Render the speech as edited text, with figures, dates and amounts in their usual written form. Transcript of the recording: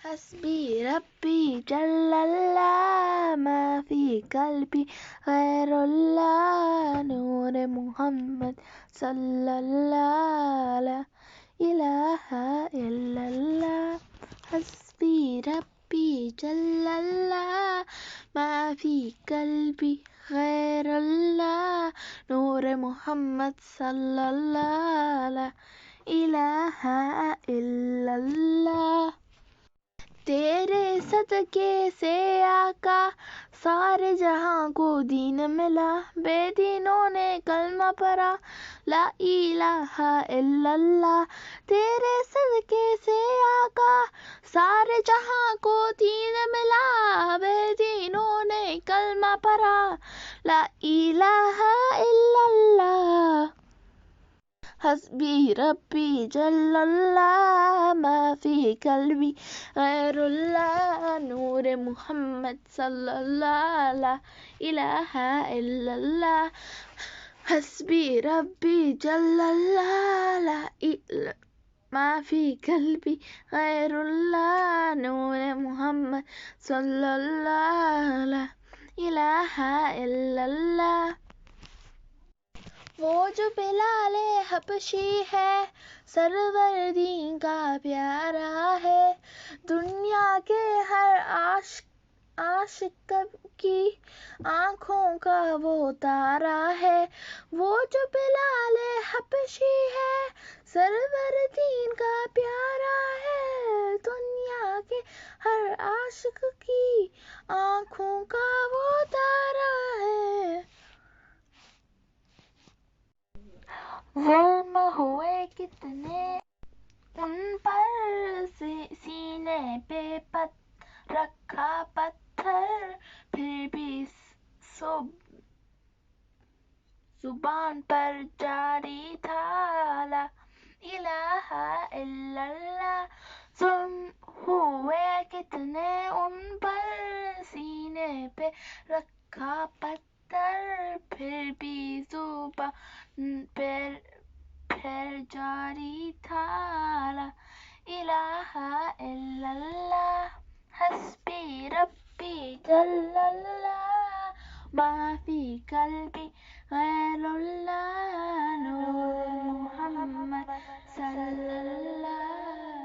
حسبی ربی جل اللہ ما فی قلبی غیر اللہ نور محمد صلی اللہ لا الہ الا اللہ حسبی ربی جل اللہ ما فی قلبی غیر اللہ نور محمد صلی اللہ لا الہ الا اللہ تیرے صدقے سے آقا سارے جہاں کو دین ملا بے دینوں نے کلمہ پڑھا لا الہ الا اللہ تیرے صدقے سے آقا سارے جہاں کو دین ملا بے دینوں نے کلمہ پڑھا لا الہ الا اللہ حسبی ربی جل اللہ ما فی قلبی غیر اللہ نور محمد صلی اللہ لا الہ الا اللہ حسبی ربی جل اللہ لا الہ ما فی قلبی غیر اللہ نور محمد صلی اللہ لا الہ الا اللہ وہ جو بلال حبشی ہے سرور دین کا پیارا ہے دنیا کے ہر عاشق کی آنکھوں کا وہ تارا ہے وہ جو بلال حبشی ہے سرور دین کا پیارا ہے دنیا کے ہر عاشق کی آنکھوں کا وہ تارا ہے ظلم ہوئے کتنے ان پر سینے پہ رکھا پتھر پھر بھی زبان پر جاری تھا لا الہ الا اللہ ظلم ہوئے کتنے ان پر سینے پہ رکھا پتھر پھر بھی زبان پھر جاری تھا لا الہ الا اللہ حسبی ربی جل اللہ ما فی قلبی غیر اللہ نور محمد صلی اللہ